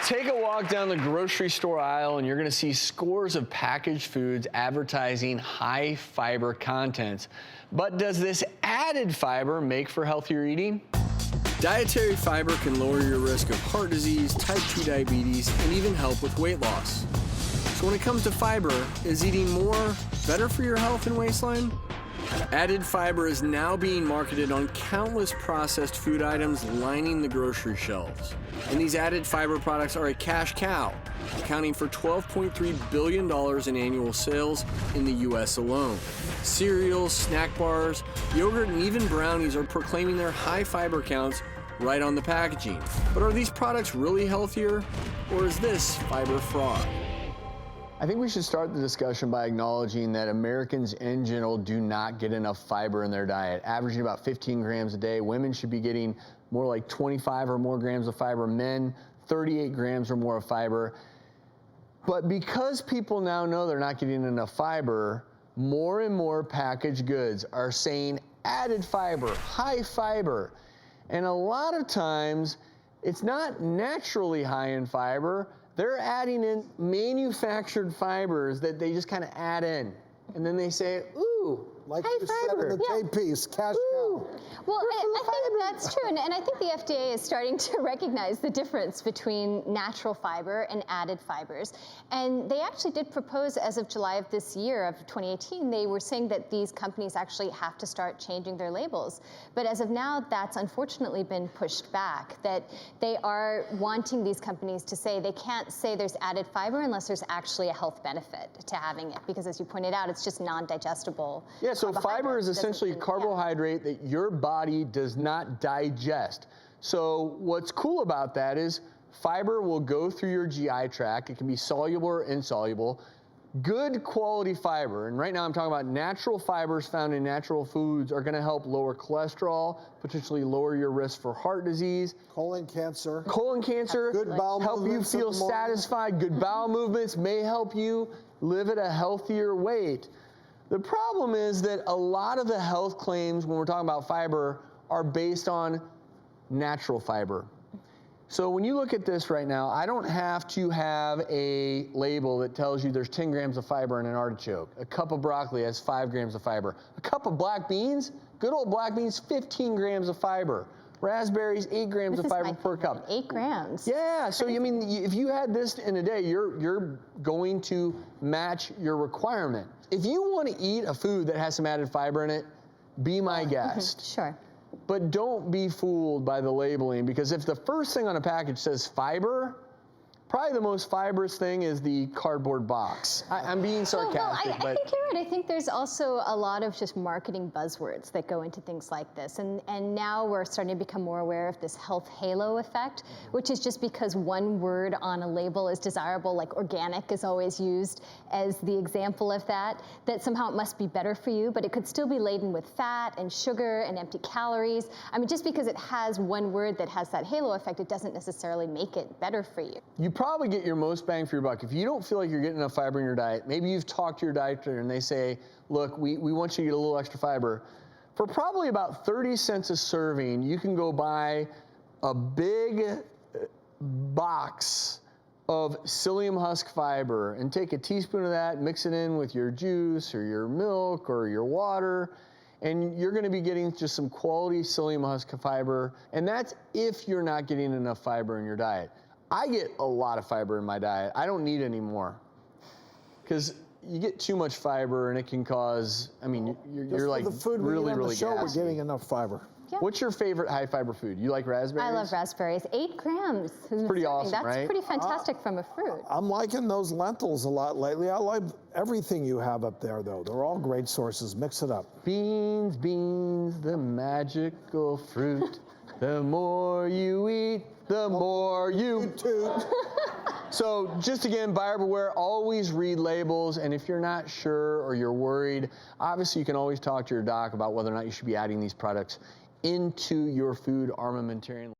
Take a walk down the grocery store aisle and you're going to see scores of packaged foods advertising high fiber contents. But does this added fiber make for healthier eating? Dietary fiber can lower your risk of heart disease, type 2 diabetes, and even help with weight loss. So when it comes to fiber, is eating more better for your health and waistline? Added fiber is now being marketed on countless processed food items lining the grocery shelves. And these added fiber products are a cash cow, accounting for $12.3 billion in annual sales in the U.S. alone. Cereals, snack bars, yogurt, and even brownies are proclaiming their high fiber counts right on the packaging. But are these products really healthier, or is this fiber fraud? I think we should start the discussion by acknowledging that Americans in general do not get enough fiber in their diet, averaging about 15 grams a day. Women should be getting more like 25 or more grams of fiber. Men, 38 grams or more of fiber. But because people now know they're not getting enough fiber, more and more packaged goods are saying added fiber, high fiber. And a lot of times, it's not naturally high in fiber. They're adding in manufactured fibers that they just kind of add in. And then they say, ooh, like high you fiber. said in the J-piece, cash cow. Well, I think that's true, and I think the FDA is starting to recognize the difference between natural fiber and added fibers. And they actually did propose, as of July of this year, of 2018, they were saying that these companies actually have to start changing their labels. But as of now, that's unfortunately been pushed back, that they are wanting these companies to say they can't say there's added fiber unless there's actually a health benefit to having it, because as you pointed out, it's just non-digestible. Yeah, so fiber is essentially a carbohydrate that your body does not digest. So what's cool about that is fiber will go through your GI tract. It can be soluble or insoluble. Good quality fiber, and right now I'm talking about natural fibers found in natural foods, are going to help lower cholesterol, potentially lower your risk for heart disease. Colon cancer. Colon cancer. Good bowel help you movements feel satisfied. Good bowel movements may help you live at a healthier weight. The problem is that a lot of the health claims when we're talking about fiber are based on natural fiber. So when you look at this right now, I don't have to have a label that tells you there's 10 grams of fiber in an artichoke. A cup of broccoli has 5 grams of fiber. A cup of black beans, good old black beans, 15 grams of fiber. Raspberries, 8 grams of fiber per cup. 8 grams. Yeah, so I mean, if you had this in a day, you're going to match your requirement. If you want to eat a food that has some added fiber in it, be my guest. Sure. But don't be fooled by the labeling, because if the first thing on a package says fiber, probably the most fibrous thing is the cardboard box. I'm being sarcastic, I think you're right. I think there's also a lot of just marketing buzzwords that go into things like this. And now we're starting to become more aware of this health halo effect, which is just because one word on a label is desirable, like organic is always used as the example of that somehow it must be better for you, but it could still be laden with fat and sugar and empty calories. I mean, just because it has one word that has that halo effect, it doesn't necessarily make it better for you. You probably get your most bang for your buck. If you don't feel like you're getting enough fiber in your diet, maybe you've talked to your doctor and they say, look, we want you to get a little extra fiber. For probably about 30 cents a serving, you can go buy a big box of psyllium husk fiber and take a teaspoon of that, mix it in with your juice or your milk or your water, and you're going to be getting just some quality psyllium husk fiber, and that's if you're not getting enough fiber in your diet. I get a lot of fiber in my diet. I don't need any more, because you get too much fiber and it can cause, I mean, you're like the food really, we eat on really the show, gassy. we're getting enough fiber. Yeah. What's your favorite high fiber food? You like raspberries? I love raspberries. 8 grams. It's pretty awesome, That's right? pretty fantastic from a fruit. I'm liking those lentils a lot lately. I like everything you have up there, though. They're all great sources. Mix it up. Beans, beans, the magical fruit. The more you eat, the more you toot. So just again, buyer beware, always read labels, and if you're not sure or you're worried, obviously you can always talk to your doc about whether or not you should be adding these products into your food armamentarium.